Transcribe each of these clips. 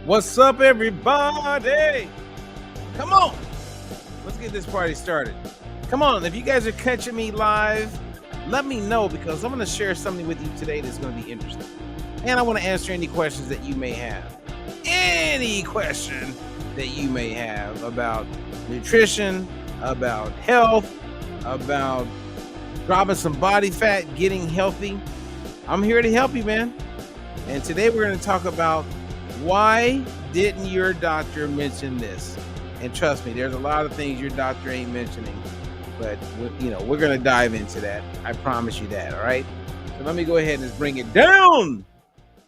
What's up, everybody? Come on. Let's get this party started. Come on. If you guys are catching me live, let me know, because I'm going to share something with you today that's going to be interesting. And I want to answer any questions that you may have. Any question that you may have about nutrition, about health, about dropping some body fat, getting healthy. I'm here to help you, man. And today we're going to talk about, why didn't your doctor mention this? And trust me, there's a lot of things your doctor ain't mentioning, but we're going to dive into that. I promise you that. All right. So let me go ahead and just bring it down.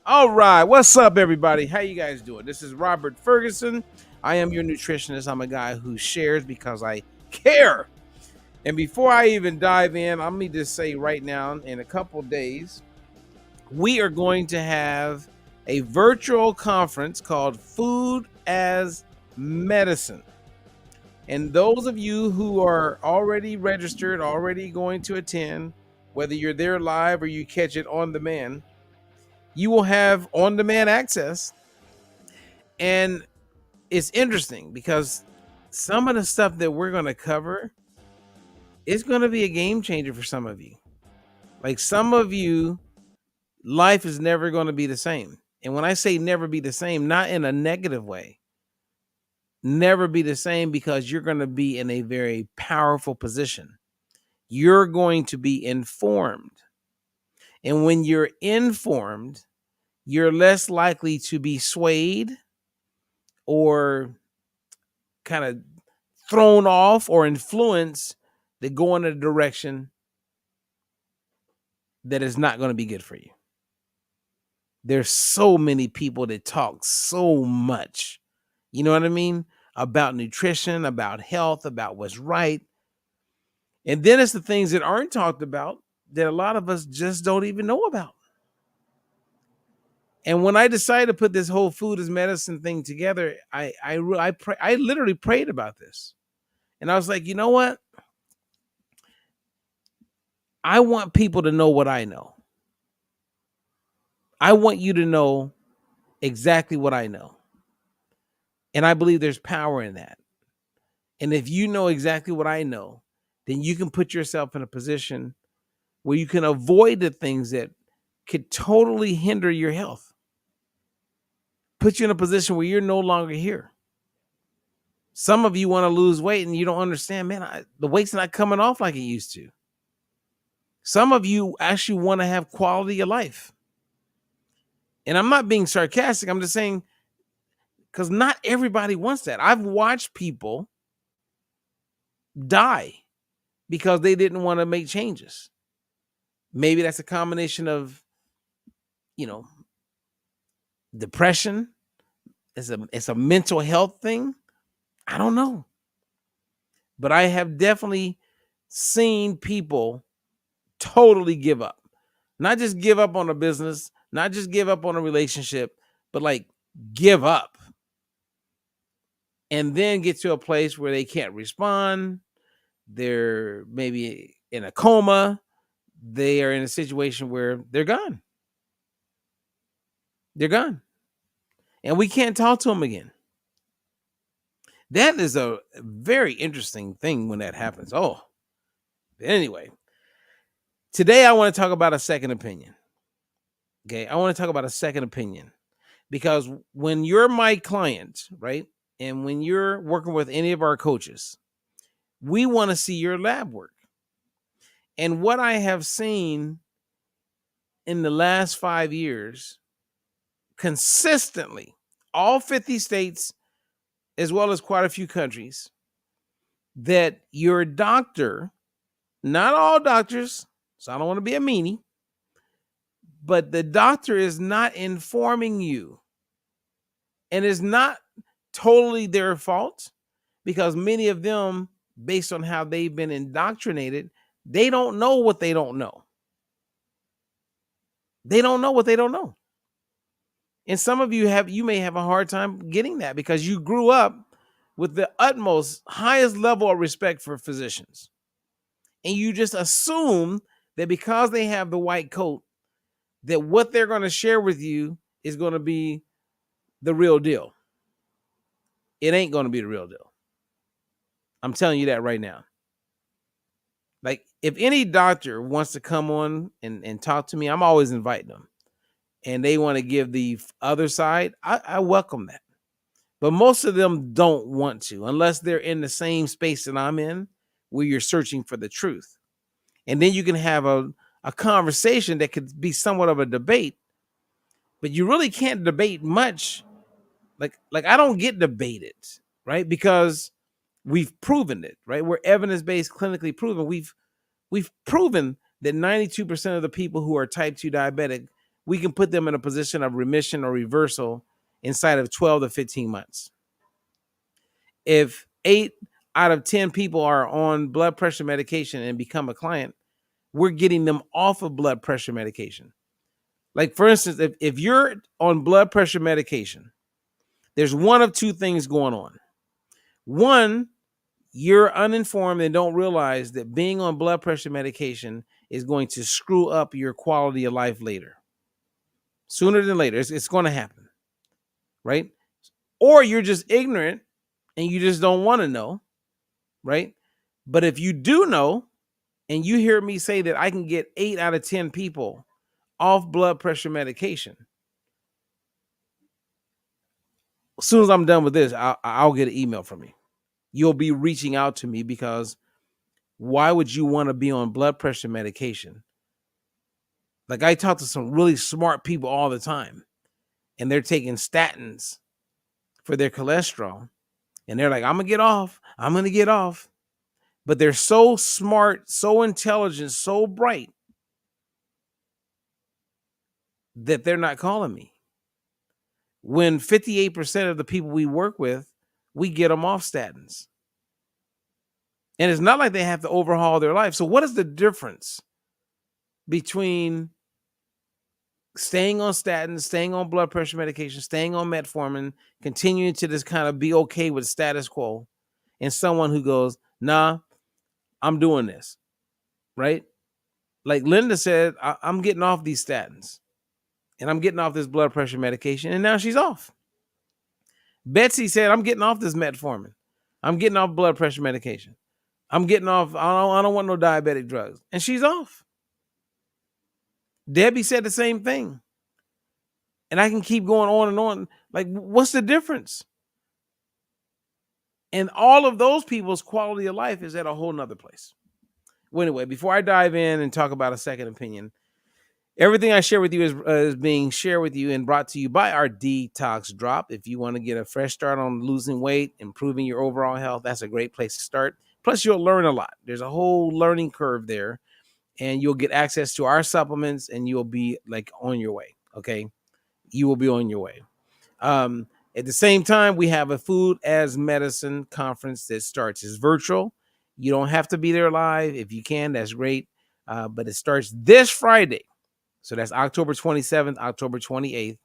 All right. What's up, everybody? How you guys doing? This is Robert Ferguson. I am your nutritionist. I'm a guy who shares because I care. And before I even dive in, let me just say right now, in a couple days, we are going to have a virtual conference called Food as Medicine. And those of you who are already registered, already going to attend, whether you're there live or you catch it on demand, you will have on-demand access. And it's interesting because some of the stuff that we're going to cover is going to be a game changer for some of you. Like some of you, life is never going to be the same. And when I say never be the same, not in a negative way, never be the same, because you're going to be in a very powerful position. You're going to be informed. And when you're informed, you're less likely to be swayed or kind of thrown off or influenced to go in a direction that is not going to be good for you. There's so many people that talk so much, you know what I mean, about nutrition, about health, about what's right. And then it's the things that aren't talked about that a lot of us just don't even know about. And when I decided to put this whole food as medicine thing together, I literally prayed about this. And I was like, you know what? I want people to know what I know. I want you to know exactly what I know. And I believe there's power in that. And if you know exactly what I know, then you can put yourself in a position where you can avoid the things that could totally hinder your health. Put you in a position where you're no longer here. Some of you want to lose weight and you don't understand, man, the weight's not coming off like it used to. Some of you actually want to have quality of life. And I'm not being sarcastic. I'm just saying, because not everybody wants that. I've watched people die because they didn't want to make changes. Maybe that's a combination of, depression. It's a mental health thing. I don't know. But I have definitely seen people totally give up. Not just give up on a business, not just give up on a relationship, but like give up. And then get to a place where they can't respond. They're maybe in a coma. They are in a situation where they're gone. They're gone. And we can't talk to them again. That is a very interesting thing when that happens. Oh, anyway, today I want to talk about a second opinion. Okay, I want to talk about a second opinion, because when you're my client, right, and when you're working with any of our coaches, we want to see your lab work. And what I have seen in the last 5 years, consistently, all 50 states, as well as quite a few countries, that your doctor, not all doctors, so I don't want to be a meanie, but the doctor is not informing you. And it's not totally their fault, because many of them, based on how they've been indoctrinated, they don't know what they don't know. They don't know what they don't know. And some of you may have a hard time getting that because you grew up with the utmost, highest level of respect for physicians. And you just assume that because they have the white coat, that what they're going to share with you is going to be the real deal. It ain't going to be the real deal. I'm telling you that right now. Like, if any doctor wants to come on and talk to me, I'm always inviting them. And they want to give the other side, I welcome that. But most of them don't want to, unless they're in the same space that I'm in, where you're searching for the truth. And then you can have a conversation that could be somewhat of a debate, but you really can't debate much. Like I don't get debated, right? Because we've proven it, right? We're evidence-based, clinically proven. We've proven that 92% of the people who are type 2 diabetic, we can put them in a position of remission or reversal inside of 12 to 15 months. If 8 out of 10 people are on blood pressure medication and become a client, we're getting them off of blood pressure medication. Like, for instance, if you're on blood pressure medication, there's one of two things going on. One, you're uninformed and don't realize that being on blood pressure medication is going to screw up your quality of life later. Sooner than later, it's going to happen, right? Or you're just ignorant and you just don't want to know, right? But if you do know, and you hear me say that I can get 8 out of 10 people off blood pressure medication, as soon as I'm done with this, I'll get an email from you. You'll be reaching out to me, because why would you want to be on blood pressure medication? Like, I talk to some really smart people all the time, and they're taking statins for their cholesterol. And they're like, I'm going to get off. I'm going to get off. But they're so smart, so intelligent, so bright that they're not calling me. When 58% of the people we work with, we get them off statins. And it's not like they have to overhaul their life. So what is the difference between staying on statins, staying on blood pressure medication, staying on metformin, continuing to just kind of be okay with status quo, and someone who goes, nah, I'm doing this, right? Like Linda said, I'm getting off these statins, and I'm getting off this blood pressure medication, and now she's off. Betsy said, I'm getting off this metformin. I'm getting off blood pressure medication. I'm getting off, I don't want no diabetic drugs. And she's off. Debbie said the same thing. And I can keep going on and on. Like, what's the difference? And all of those people's quality of life is at a whole nother place. Well, anyway, before I dive in and talk about a second opinion, everything I share with you is being shared with you and brought to you by our Detox Drop. If you want to get a fresh start on losing weight, improving your overall health, that's a great place to start. Plus, you'll learn a lot. There's a whole learning curve there, and you'll get access to our supplements, and you'll be like on your way. Okay, you will be on your way. At the same time, we have a Food as Medicine conference that starts. It's virtual. You don't have to be there live. If you can, that's great. But it starts this Friday. So that's October 27th, October 28th.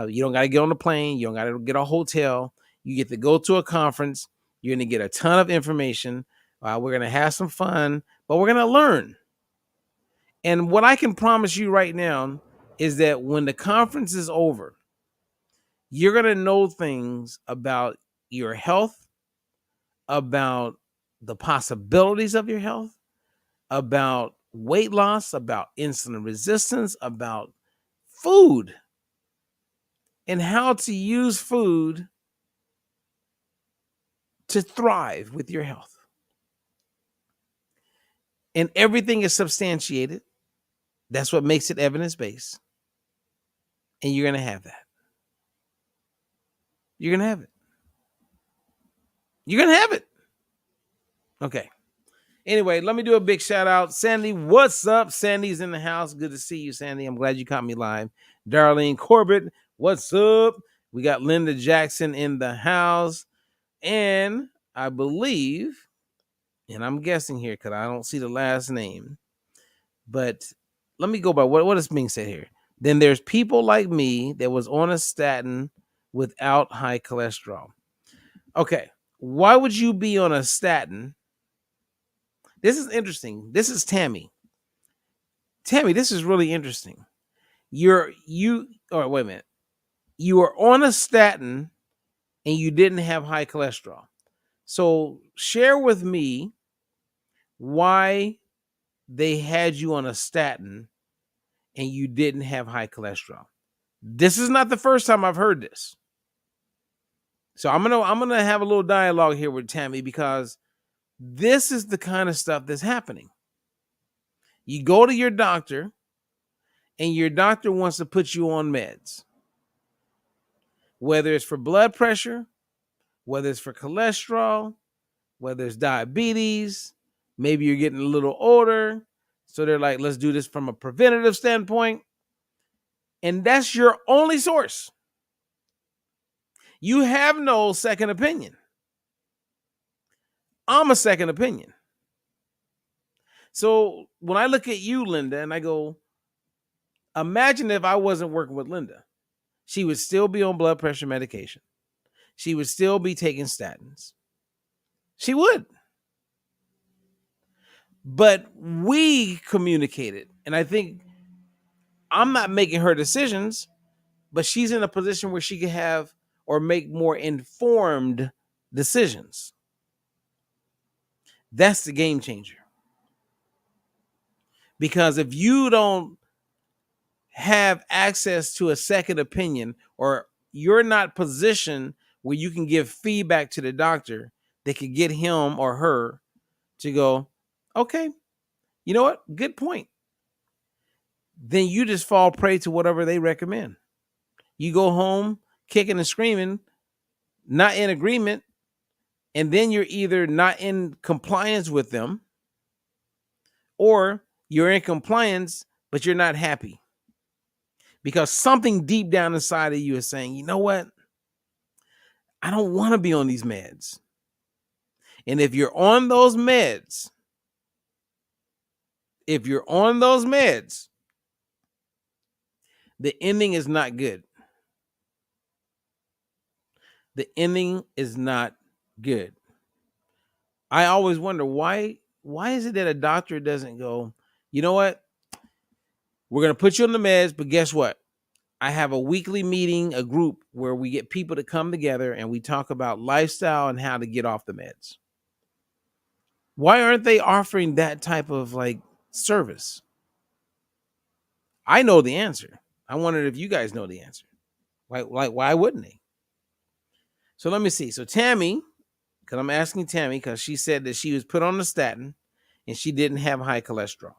You don't got to get on the plane. You don't got to get a hotel. You get to go to a conference. You're going to get a ton of information. We're going to have some fun, but we're going to learn. And what I can promise you right now is that when the conference is over, you're going to know things about your health, about the possibilities of your health, about weight loss, about insulin resistance, about food, and how to use food to thrive with your health. And everything is substantiated. That's what makes it evidence-based. And you're going to have that. You're going to have it. You're going to have it. Okay. Anyway, let me do a big shout out. Sandy, what's up? Sandy's in the house. Good to see you, Sandy. I'm glad you caught me live. Darlene Corbett, what's up? We got Linda Jackson in the house. And I believe, and I'm guessing here because I don't see the last name, but let me go by what is being said here. Then there's people like me that was on a statin without high cholesterol. Okay, why would you be on a statin? This is interesting. This is Tammy. Tammy, this is really interesting. Wait a minute. You are on a statin and you didn't have high cholesterol. So share with me why they had you on a statin and you didn't have high cholesterol. This is not the first time I've heard this. So I'm gonna have a little dialogue here with Tammy because this is the kind of stuff that's happening. You go to your doctor and your doctor wants to put you on meds, whether it's for blood pressure, whether it's for cholesterol, whether it's diabetes, maybe you're getting a little older. So they're like, let's do this from a preventative standpoint. And that's your only source. You have no second opinion. I'm a second opinion. So when I look at you, Linda, and I go, imagine if I wasn't working with Linda. She would still be on blood pressure medication. She would still be taking statins. She would. But we communicated. And I think I'm not making her decisions, but she's in a position where she can have or make more informed decisions. That's the game changer. Because if you don't have access to a second opinion, or you're not positioned where you can give feedback to the doctor that could get him or her to go, okay, you know what? Good point. Then you just fall prey to whatever they recommend. You go home kicking and screaming, not in agreement, and then you're either not in compliance with them or you're in compliance, but you're not happy. Because something deep down inside of you is saying, you know what? I don't want to be on these meds. And if you're on those meds, the ending is not good. The ending is not good. I always wonder why is it that a doctor doesn't go, you know what? We're going to put you on the meds, but guess what? I have a weekly meeting, a group where we get people to come together and we talk about lifestyle and how to get off the meds. Why aren't they offering that type of service? I know the answer. I wondered if you guys know the answer. Why wouldn't they? So let me see. So Tammy, because I'm asking Tammy because she said that she was put on the statin and she didn't have high cholesterol.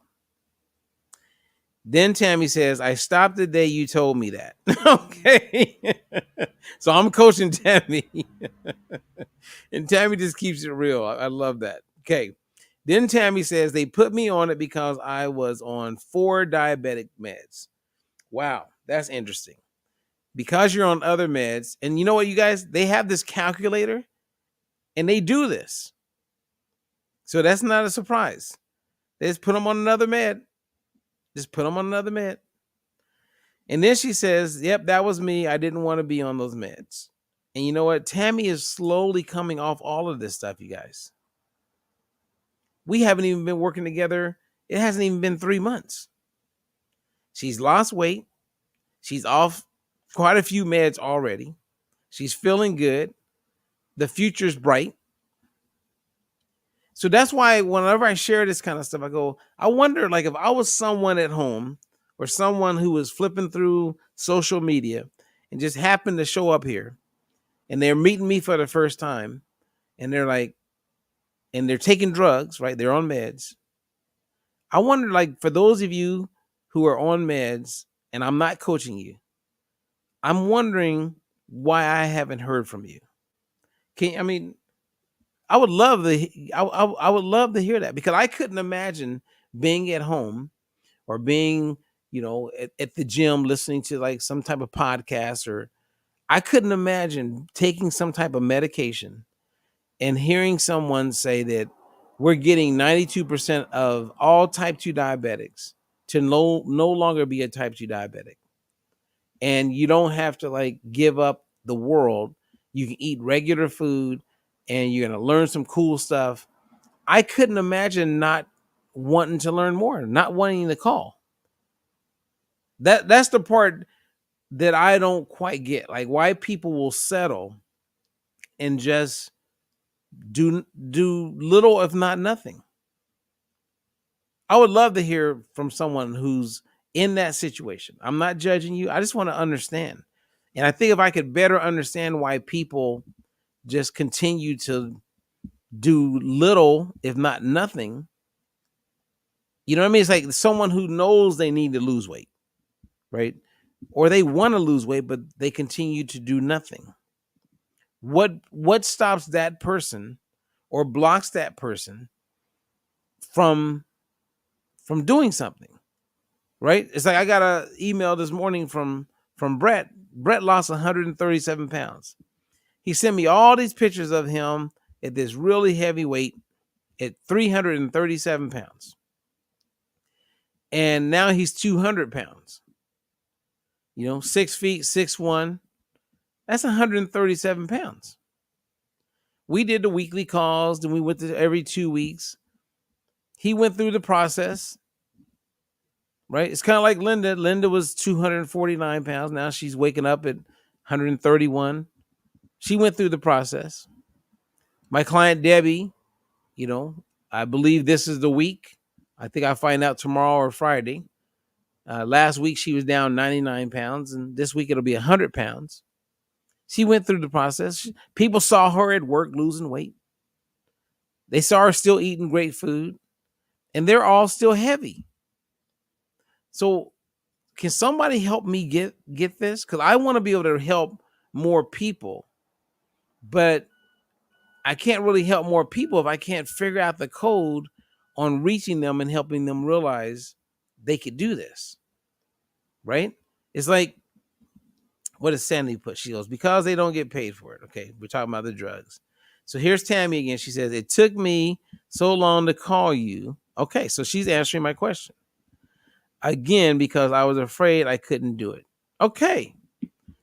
Then Tammy says, I stopped the day you told me that. Okay. So I'm coaching Tammy. And Tammy just keeps it real. I love that. Okay. Then Tammy says, they put me on it because I was on 4 diabetic meds. Wow. That's interesting. Because you're on other meds. And you know what, you guys? They have this calculator and they do this. So that's not a surprise. They just put them on another med. And then she says, yep, that was me. I didn't want to be on those meds. And you know what? Tammy is slowly coming off all of this stuff, you guys. We haven't even been working together. It hasn't even been 3 months. She's lost weight. She's off quite a few meds already. She's feeling good. The future's bright. So that's why whenever I share this kind of stuff, I go, I wonder, if I was someone at home or someone who was flipping through social media and just happened to show up here and they're meeting me for the first time and they're taking drugs, right? They're on meds. I wonder, like, for those of you who are on meds, and I'm not coaching you, I'm wondering why I haven't heard from you. I mean, I would love I would love to hear that, because I couldn't imagine being at home or being, at the gym listening to like some type of podcast, or I couldn't imagine taking some type of medication and hearing someone say that we're getting 92% of all type 2 diabetics to no longer be a type 2 diabetic. And you don't have to like give up the world. You can eat regular food and you're going to learn some cool stuff. I couldn't imagine not wanting to learn more, not wanting to call. That's the part that I don't quite get. Like, why people will settle and just do little, if not nothing. I would love to hear from someone who's in that situation. I'm not judging you. I just want to understand. And I think if I could better understand why people just continue to do little, if not nothing, you know what I mean? It's like someone who knows they need to lose weight, right? Or they want to lose weight, but they continue to do nothing. What stops that person or blocks that person from doing something, right? It's like I got an email this morning from Brett. Brett lost 137 pounds. He sent me all these pictures of him at this really heavy weight at 337 pounds. And now he's 200 pounds. 6 feet, 6'1". That's 137 pounds. We did the weekly calls, then we went to every 2 weeks. He went through the process, right? It's kind of like Linda. Linda was 249 pounds. Now she's waking up at 131. She went through the process. My client, Debbie, I believe this is the week. I think I find out tomorrow or Friday. Last week, she was down 99 pounds, and this week it'll be 100 pounds. She went through the process. People saw her at work losing weight. They saw her still eating great food, and they're all still heavy. So can somebody help me get this? Because I want to be able to help more people, but I can't really help more people if I can't figure out the code on reaching them and helping them realize they could do this, right? It's like, what does Sandy put? She goes, because they don't get paid for it. Okay, we're talking about the drugs. So here's Tammy again. She says, it took me so long to call you. Okay, so she's answering my question. Again, because I was afraid I couldn't do it. Okay,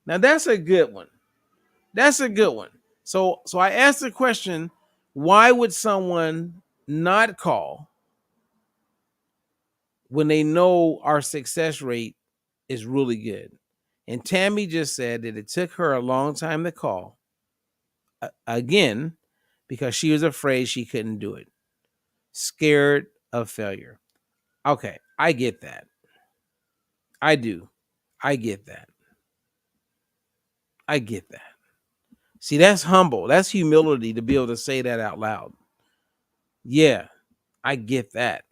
now that's a good one. That's a good one. So I asked the question, why would someone not call when they know our success rate is really good? And Tammy just said that it took her a long time to call, again, because she was afraid she couldn't do it. Scared of failure. Okay, I get that. I do. I get that. I get that. See, that's humble. That's humility to be able to say that out loud. Yeah, I get that.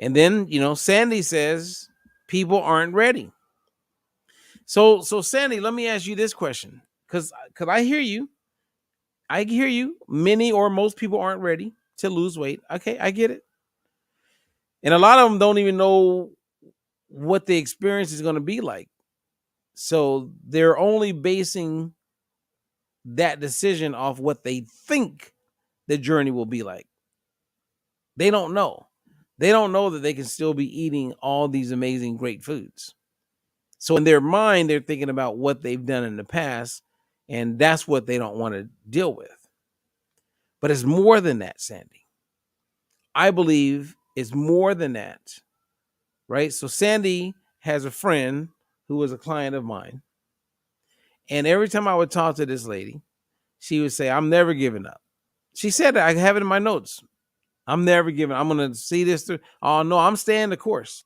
And then, Sandy says people aren't ready. So Sandy, let me ask you this question, because I hear you. I hear you. Many or most people aren't ready to lose weight. Okay, I get it. And a lot of them don't even know what the experience is going to be like. So they're only basing that decision off what they think the journey will be like. They don't know. They don't know that they can still be eating all these amazing, great foods. So in their mind, they're thinking about what they've done in the past, and that's what they don't want to deal with. But it's more than that, Sandy. I believe it's more than that, right? So Sandy has a friend who was a client of mine. And every time I would talk to this lady, she would say, I'm never giving up. She said that. I have it in my notes. I'm never giving up. I'm going to see this through. Oh, no, I'm staying the course.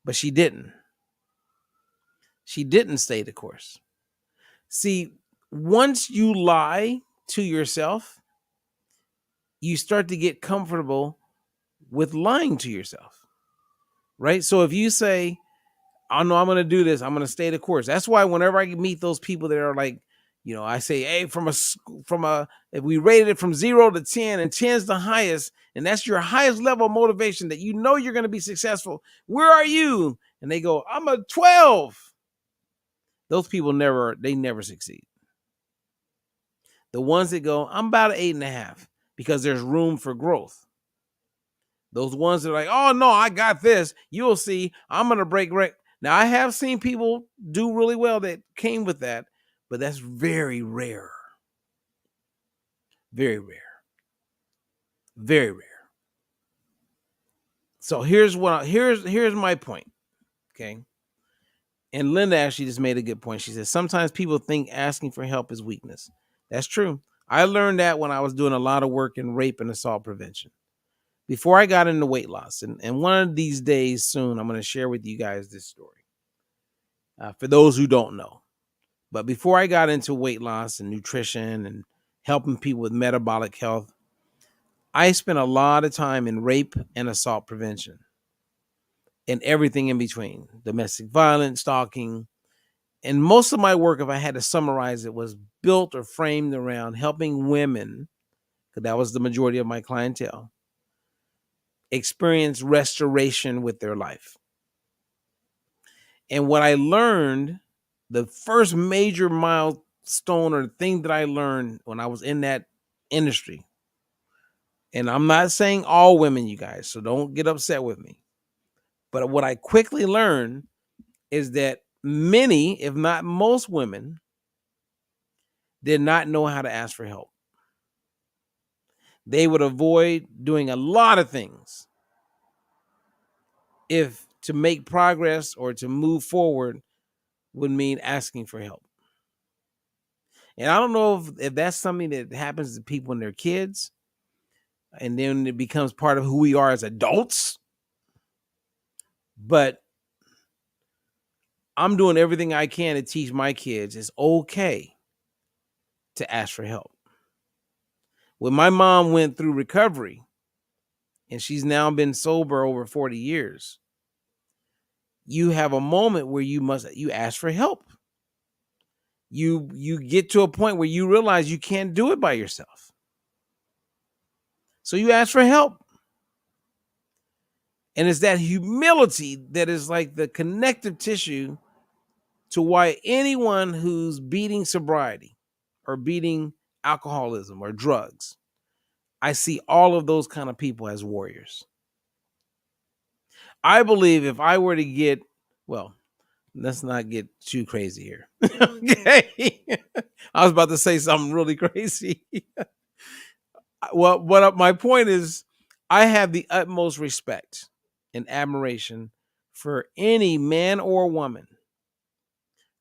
But she didn't. She didn't stay the course. See, Once you lie to yourself, you start to get comfortable with lying to yourself, right? So if you say, "I know I'm going to do this. I'm going to stay the course." That's why whenever I meet those people that are like, I say, "Hey, if we rated it from 0 to 10 and 10 is the highest, and that's your highest level of motivation that you're going to be successful. Where are you?" And they go, "I'm a 12." Those people never succeed. The ones that go, "I'm about an 8.5," because there's room for growth. Those ones that are like, "Oh no, I got this. You'll see. I'm going to break rank." Now, I have seen people do really well that came with that, but that's very rare. Very rare. Very rare. So here's my point. Okay. And Linda actually just made a good point. She says sometimes people think asking for help is weakness. That's true. I learned that when I was doing a lot of work in rape and assault prevention before I got into weight loss. And one of these days soon, I'm going to share with you guys this story for those who don't know. But before I got into weight loss and nutrition and helping people with metabolic health, I spent a lot of time in rape and assault prevention and everything in between, domestic violence, stalking. And most of my work, if I had to summarize it, was built or framed around helping women, because that was the majority of my clientele, experience restoration with their life. And what I learned, the first major milestone or thing that I learned when I was in that industry, and I'm not saying all women, you guys, so don't get upset with me. But what I quickly learned is that many, if not most women, did not know how to ask for help. They would avoid doing a lot of things if to make progress or to move forward would mean asking for help. And I don't know if that's something that happens to people when they're kids, and then it becomes part of who we are as adults. But I'm doing everything I can to teach my kids it's okay to ask for help. When my mom went through recovery, and she's now been sober over 40 years, you have a moment where you ask for help. You get to a point where you realize you can't do it by yourself. So you ask for help. And it's that humility that is like the connective tissue to why anyone who's beating sobriety or beating alcoholism or drugs, I see all of those kind of people as warriors. I believe if I were to get, well, let's not get too crazy here. Okay. I was about to say something really crazy. Well, my point is, I have the utmost respect and admiration for any man or woman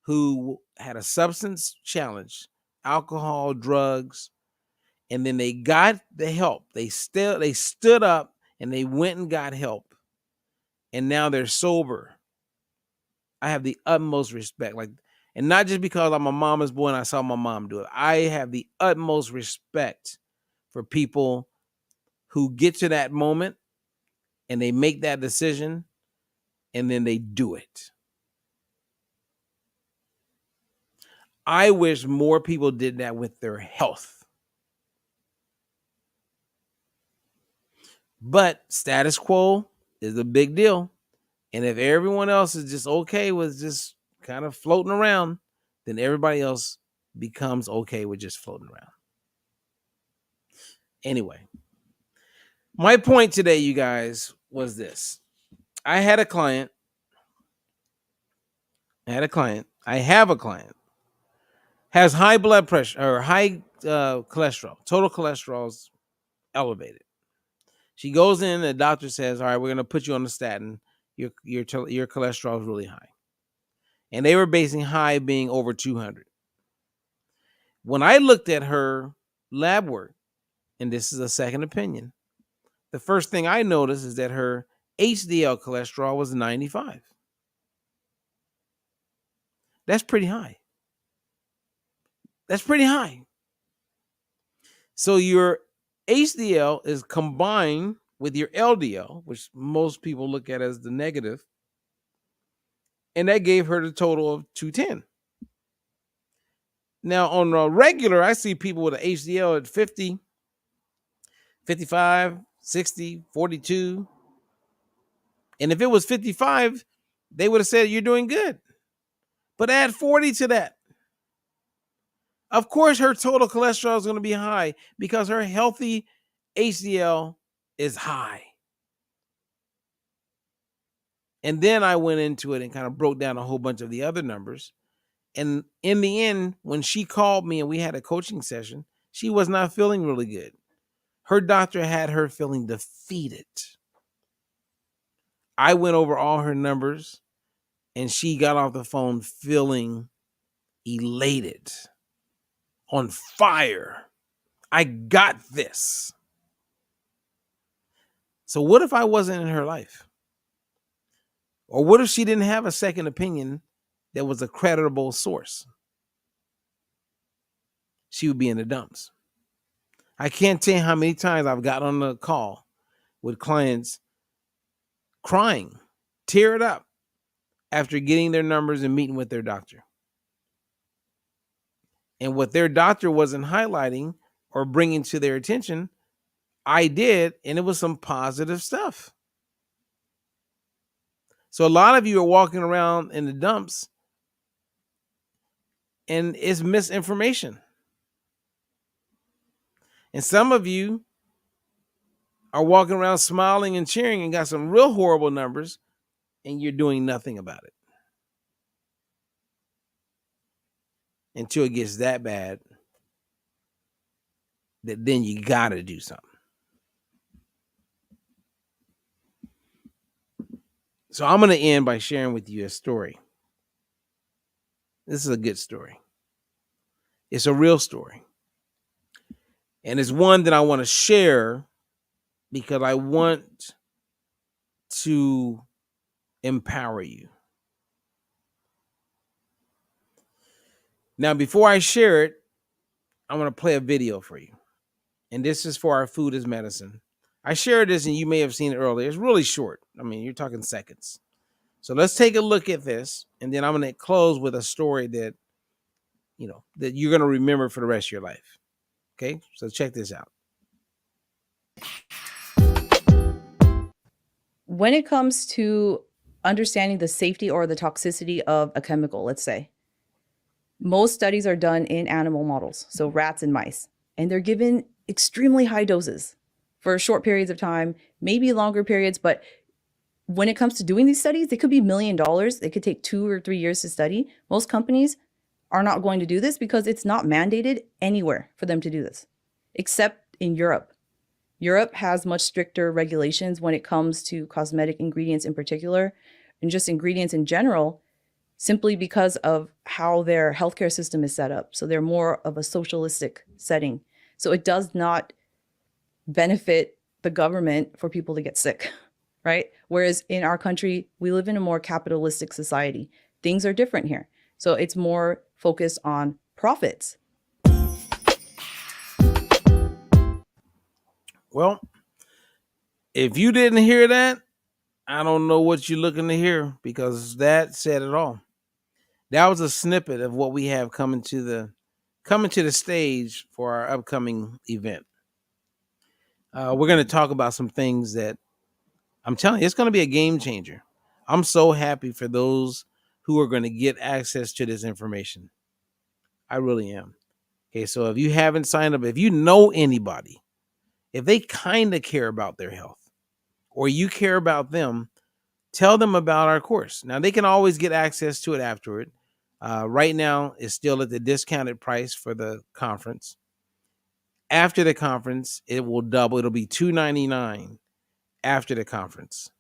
who had a substance challenge, alcohol, drugs, and then they got the help. They stood up and they went and got help, and now they're sober. I have the utmost respect, and not just because I'm a mama's boy and I saw my mom do it. I have the utmost respect for people who get to that moment and they make that decision and then they do it. I wish more people did that with their health. But status quo is a big deal. And if everyone else is just okay with just kind of floating around, then everybody else becomes okay with just floating around. Anyway, my point today, you guys, was this. I have a client. Has high blood pressure or high cholesterol. Total cholesterol is elevated. She goes in, the doctor says, "All right, we're going to put you on the statin. Your cholesterol is really high." And they were basing high being over 200. When I looked at her lab work, and this is a second opinion, the first thing I noticed is that her HDL cholesterol was 95. That's pretty high. That's pretty high. So your HDL is combined with your LDL, which most people look at as the negative, and that gave her the total of 210. Now, on a regular, I see people with an HDL at 50, 55, 60, 42. And if it was 55, they would have said, you're doing good. But add 40 to that. Of course, her total cholesterol is going to be high because her healthy HDL is high. And then I went into it and kind of broke down a whole bunch of the other numbers. And in the end, when she called me and we had a coaching session, she was not feeling really good. Her doctor had her feeling defeated. I went over all her numbers and she got off the phone feeling elated, on fire. I got this. So what if I wasn't in her life? Or what if she didn't have a second opinion that was a creditable source? She would be in the dumps. I can't tell you how many times I've got on the call with clients crying, teared up after getting their numbers and meeting with their doctor. And what their doctor wasn't highlighting or bringing to their attention, I did, and it was some positive stuff. So a lot of you are walking around in the dumps and it's misinformation. And some of you are walking around smiling and cheering and got some real horrible numbers and you're doing nothing about it. Until it gets that bad that then you got to do something. So I'm going to end by sharing with you a story. This is a good story. It's a real story. And it's one that I want to share because I want to empower you. Now, before I share it, I'm going to play a video for you. And this is for our food as medicine. I shared this and you may have seen it earlier. It's really short. I mean, you're talking seconds. So let's take a look at this. And then I'm going to close with a story that, that you're going to remember for the rest of your life. Okay, so check this out. When it comes to understanding the safety or the toxicity of a chemical, let's say, most studies are done in animal models, so rats and mice, and they're given extremely high doses for short periods of time, maybe longer periods. But when it comes to doing these studies, they could be $1 million. They could take 2 or 3 years to study. Most companies are not going to do this because it's not mandated anywhere for them to do this, except in Europe. Europe has much stricter regulations when it comes to cosmetic ingredients in particular, and just ingredients in general, simply because of how their healthcare system is set up. So they're more of a socialistic setting. So it does not benefit the government for people to get sick, right? Whereas in our country, we live in a more capitalistic society. Things are different here. So it's more focused on profits. Well, if you didn't hear that, I don't know what you're looking to hear because that said it all. That was a snippet of what we have coming to the stage for our upcoming event. We're going to talk about some things that I'm telling you, it's going to be a game changer. I'm so happy for those who are going to get access to this information. I really am. Okay, so if you haven't signed up, if you know anybody, if they kind of care about their health or you care about them, tell them about our course. Now, they can always get access to it afterward. Right now, it's still at the discounted price for the conference. After the conference, it will double. It'll be $299 after the conference.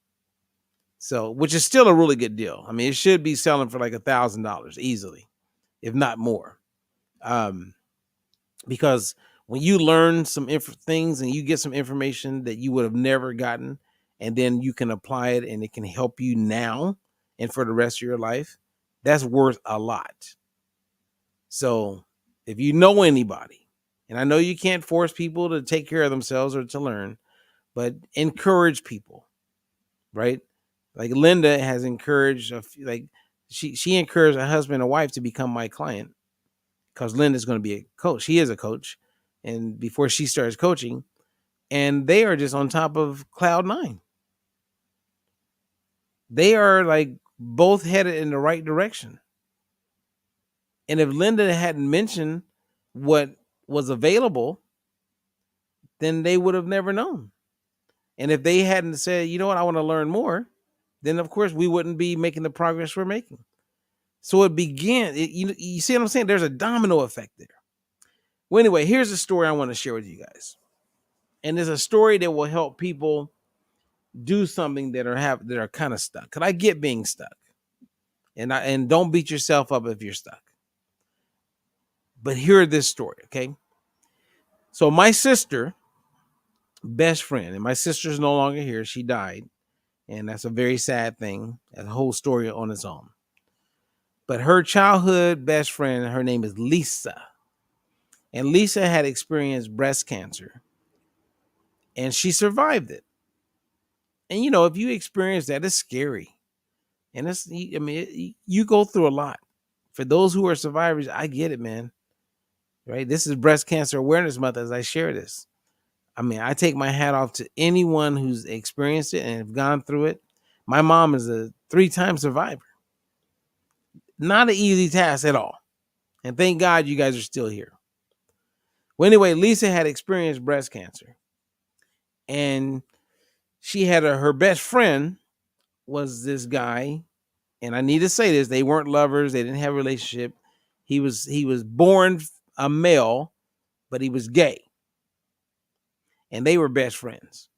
So, which is still a really good deal. I mean, it should be selling for like $1,000 easily, if not more. Because when you learn some things and you get some information that you would have never gotten, and then you can apply it and it can help you now and for the rest of your life, that's worth a lot. So If you know anybody, and I know you can't force people to take care of themselves or to learn, but encourage people, right? Like Linda has encouraged, she encouraged her husband and wife to become my client because Linda's going to be a coach. She is a coach, and before she starts coaching, and they are just on top of cloud nine. They are like both headed in the right direction. And if Linda hadn't mentioned what was available, then they would have never known. And if they hadn't said, you know what, I want to learn more, then of course we wouldn't be making the progress we're making. So it began, you see what I'm saying? There's a domino effect there. Well, anyway, here's a story I want to share with you guys. And it's a story that will help people do something that are kind of stuck. Cause I get being stuck. And don't beat yourself up if you're stuck. But hear this story, okay? So my sister, best friend, and my sister's no longer here. She died. And that's a very sad thing. That's a whole story on its own. But her childhood best friend, her name is Lisa. And Lisa had experienced breast cancer. And she survived it. And, you know, if you experience that, it's scary. And you go through a lot. For those who are survivors, I get it, man. Right? This is Breast Cancer Awareness Month as I share this. I mean, I take my hat off to anyone who's experienced it and have gone through it. My mom is a 3-time survivor. Not an easy task at all. And thank God you guys are still here. Well, anyway, Lisa had experienced breast cancer. And she had her best friend was this guy. And I need to say this. They weren't lovers. They didn't have a relationship. He was born a male, but he was gay. And they were best friends.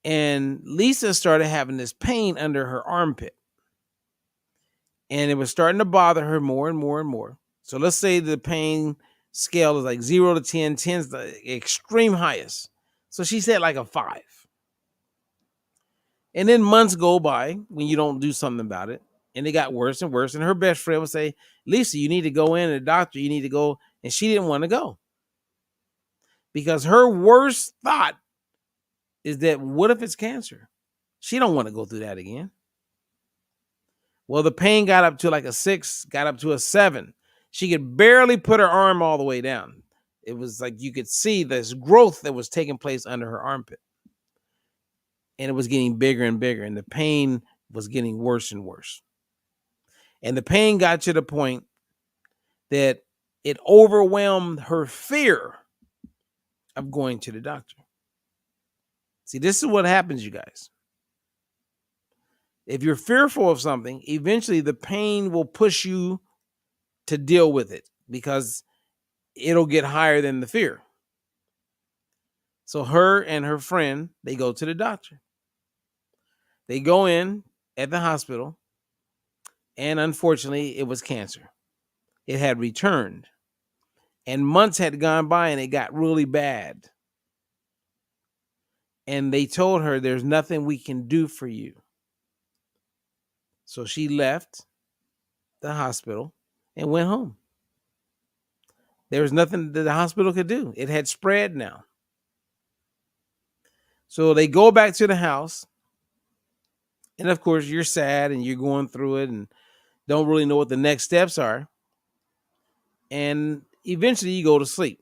And Lisa started having this pain under her armpit. And it was starting to bother her more and more and more. So let's say the pain scale is like 0 to 10. 10's the extreme highest. So she said like a 5. And then months go by when you don't do something about it. And it got worse and worse. And her best friend would say, Lisa, you need to go in to the doctor. You need to go. And she didn't want to go. Because her worst thought is that what if it's cancer? She don't want to go through that again. Well, the pain got up to like a 6, got up to a 7. She could barely put her arm all the way down. It was like you could see this growth that was taking place under her armpit. And it was getting bigger and bigger. And the pain was getting worse and worse. And the pain got to the point that it overwhelmed her fear of going to the doctor. See, this is what happens, you guys. If you're fearful of something, eventually the pain will push you to deal with it because it'll get higher than the fear. So her and her friend, they go to the doctor. They go in at the hospital, and unfortunately, it was cancer. It had returned, and months had gone by, and it got really bad. And they told her, there's nothing we can do for you. So she left the hospital and went home. There was nothing that the hospital could do. It had spread now. So they go back to the house. And of course, you're sad and you're going through it and don't really know what the next steps are. And eventually you go to sleep.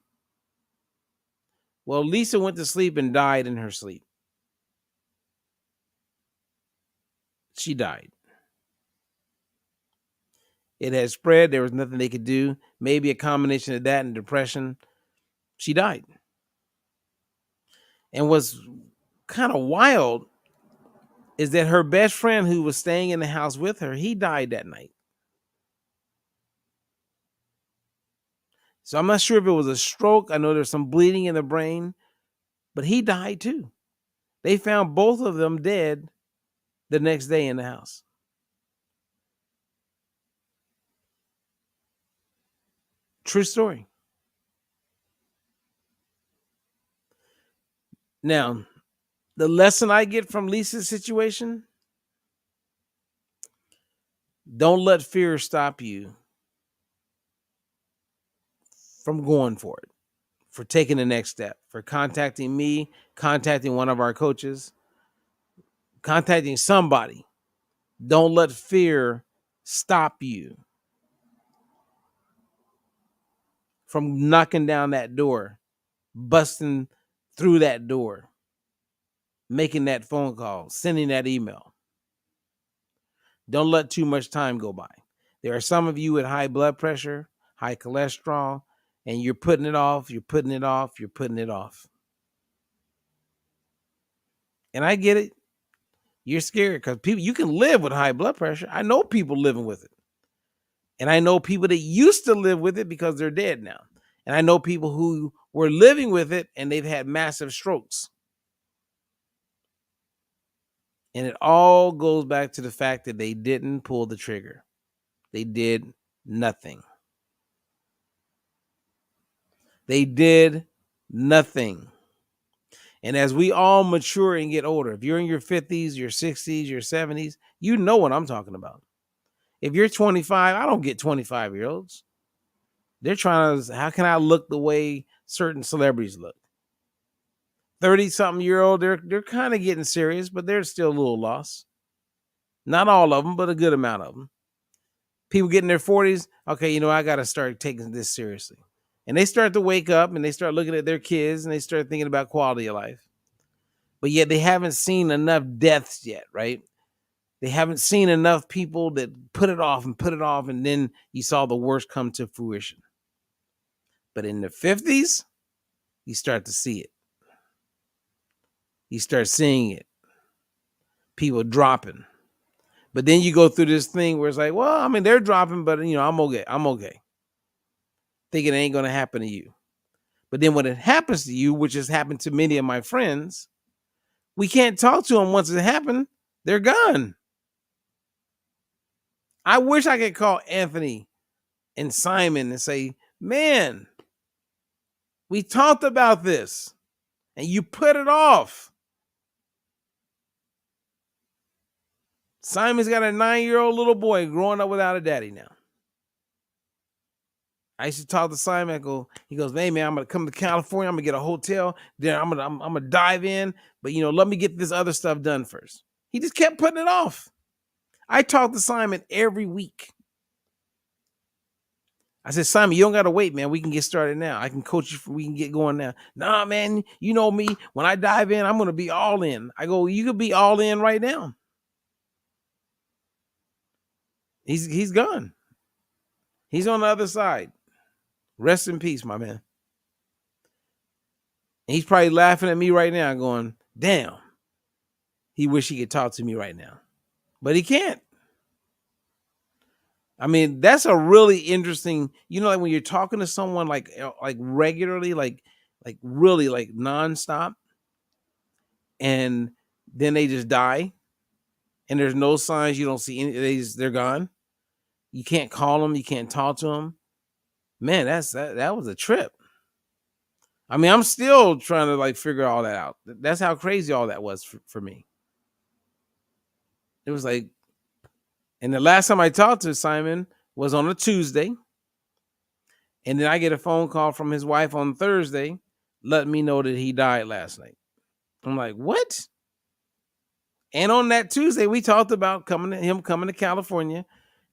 Well, Lisa went to sleep and died in her sleep. She died. It had spread. There was nothing they could do. Maybe a combination of that and depression. She died. And what's kind of wild is that her best friend who was staying in the house with her, he died that night. So I'm not sure if it was a stroke. I know there's some bleeding in the brain, but he died too. They found both of them dead the next day in the house. True story. Now, the lesson I get from Lisa's situation, don't let fear stop you from going for it, for taking the next step, for contacting me, contacting one of our coaches, contacting somebody. Don't let fear stop you from knocking down that door, busting through that door, making that phone call, sending that email. Don't let too much time go by. There are some of you with high blood pressure, high cholesterol, and you're putting it off, you're putting it off, you're putting it off. And I get it. You're scared because people, you can live with high blood pressure. I know people living with it. And I know people that used to live with it because they're dead now. And I know people who were living with it and they've had massive strokes. And it all goes back to the fact that they didn't pull the trigger. They did nothing. They did nothing. And as we all mature and get older, if you're in your 50s, your 60s, your 70s, you know what I'm talking about. If you're 25, I don't get 25-year-olds. They're trying to, how can I look the way certain celebrities look? 30-something-year-old, they're kind of getting serious, but they're still a little lost. Not all of them, but a good amount of them. People get in their 40s, okay, I got to start taking this seriously. And they start to wake up and they start looking at their kids and they start thinking about quality of life. But yet they haven't seen enough deaths yet, right? They haven't seen enough people that put it off, and then you saw the worst come to fruition. But in the 50s, you start to see it. You start seeing it. People dropping. But then you go through this thing where it's like, well, I mean, they're dropping, but, I'm okay. I'm okay. Thinking it ain't going to happen to you. But then when it happens to you, which has happened to many of my friends, we can't talk to them once it happened. They're gone. I wish I could call Anthony and Simon and say, man, we talked about this and you put it off. Simon's got a 9-year-old little boy growing up without a daddy now. I used to talk to Simon. He goes, hey man, I'm gonna come to California. I'm gonna get a hotel. Then I'm gonna dive in. But let me get this other stuff done first. He just kept putting it off. I talk to Simon every week. I said, Simon, you don't gotta wait, man. We can get started now. I can coach you. We can get going now. Nah, man. You know me. When I dive in, I'm gonna be all in. I go, you could be all in right now. He's gone. He's on the other side. Rest in peace, my man. And he's probably laughing at me right now going, damn, he wish he could talk to me right now. But he can't. I mean, that's a really interesting, like when you're talking to someone like regularly, like really like nonstop, and then they just die and there's no signs, you don't see any, they're gone. You can't call them, you can't talk to them. Man, that was a trip. I mean, I'm still trying to figure all that out. That's how crazy all that was for me. It was like, and the last time I talked to Simon was on a Tuesday. And then I get a phone call from his wife on Thursday, letting me know that he died last night. I'm like, what? And on that Tuesday, we talked about him coming to California.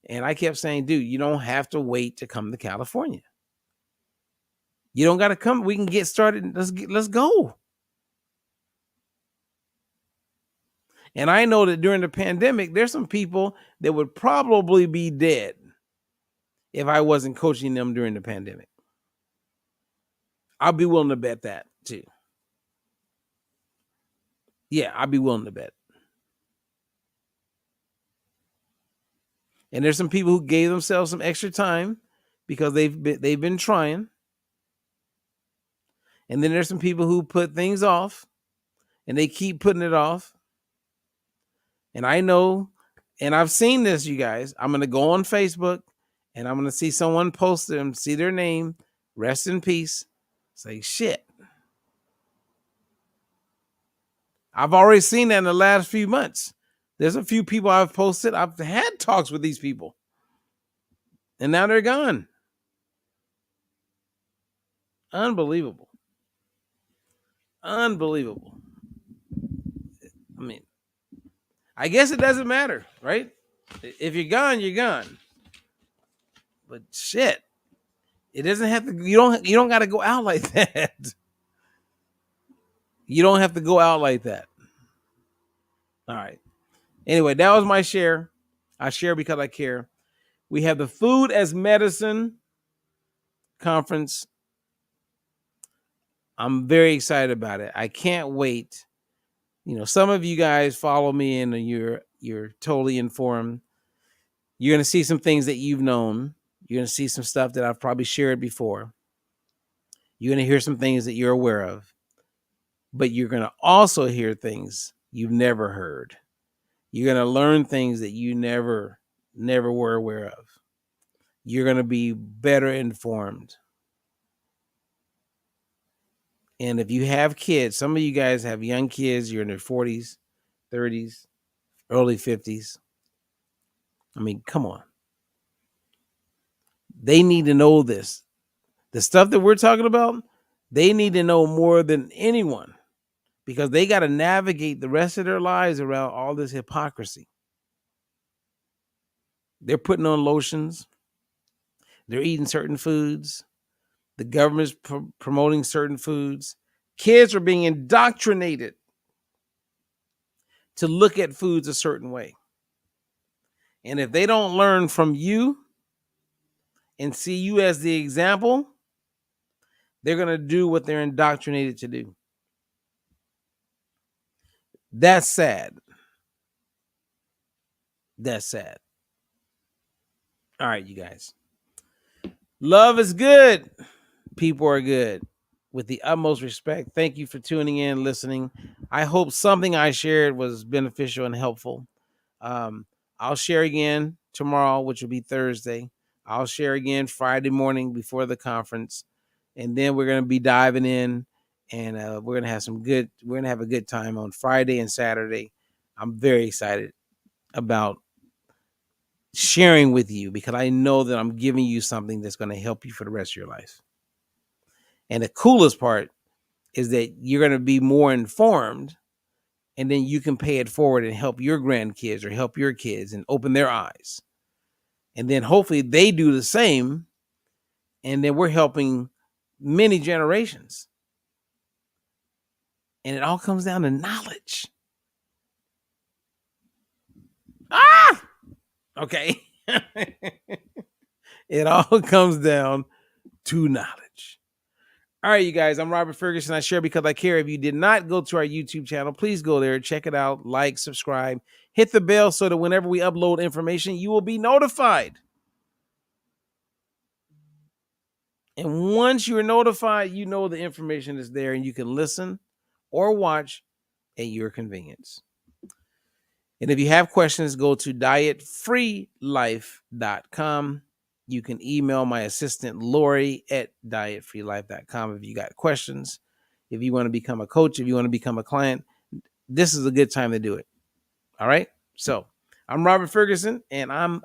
And I kept saying, dude, you don't have to wait to come to California. You don't got to come. We can get started. Let's go. And I know that during the pandemic, there's some people that would probably be dead if I wasn't coaching them during the pandemic. I'll be willing to bet that too. Yeah, I'll be willing to bet. And there's some people who gave themselves some extra time because they've been trying. And then there's some people who put things off and they keep putting it off. And I know, and I've seen this, you guys. I'm going to go on Facebook and I'm going to see someone post them, see their name, rest in peace. Say, shit. I've already seen that in the last few months. There's a few people I've posted. I've had talks with these people. And now they're gone. Unbelievable. Unbelievable. I mean, I guess it doesn't matter, right? If you're gone, you're gone. But shit, it doesn't have to. You don't got to go out like that. You don't have to go out like that. All right. Anyway, that was my share. I share because I care. We have the Food as Medicine conference. I'm very excited about it. I can't wait. Some of you guys follow me and you're totally informed. You're going to see some things that you've known. You're going to see some stuff that I've probably shared before. You're going to hear some things that you're aware of. But you're going to also hear things you've never heard. You're going to learn things that you never were aware of. You're going to be better informed. And if you have kids, some of you guys have young kids, you're in their 40s, 30s, early 50s. I mean, come on. They need to know this. The stuff that we're talking about, they need to know more than anyone because they got to navigate the rest of their lives around all this hypocrisy. They're putting on lotions. They're eating certain foods. The government's promoting certain foods. Kids are being indoctrinated to look at foods a certain way. And if they don't learn from you and see you as the example, they're going to do what they're indoctrinated to do. That's sad. That's sad. All right, you guys. Love is good. People are good. With the utmost respect, thank you for tuning in, listening. I hope something I shared was beneficial and helpful. I'll share again tomorrow, which will be Thursday. I'll share again Friday morning before the conference. And then we're going to be diving in and we're going to have a good time on Friday and Saturday. I'm very excited about sharing with you because I know that I'm giving you something that's going to help you for the rest of your life. And the coolest part is that you're going to be more informed and then you can pay it forward and help your grandkids or help your kids and open their eyes. And then hopefully they do the same. And then we're helping many generations. And it all comes down to knowledge. Okay. It all comes down to knowledge. All right, you guys, I'm Robert Ferguson. I share because I care. If you did not go to our YouTube channel, please go there, check it out, like, subscribe, hit the bell so that whenever we upload information, you will be notified. And once you're notified, you know the information is there and you can listen or watch at your convenience. And if you have questions, go to dietfreelife.com. You can email my assistant, Lori, at dietfreelife.com if you got questions. If you want to become a coach, if you want to become a client, this is a good time to do it. All right? So I'm Robert Ferguson, and I'm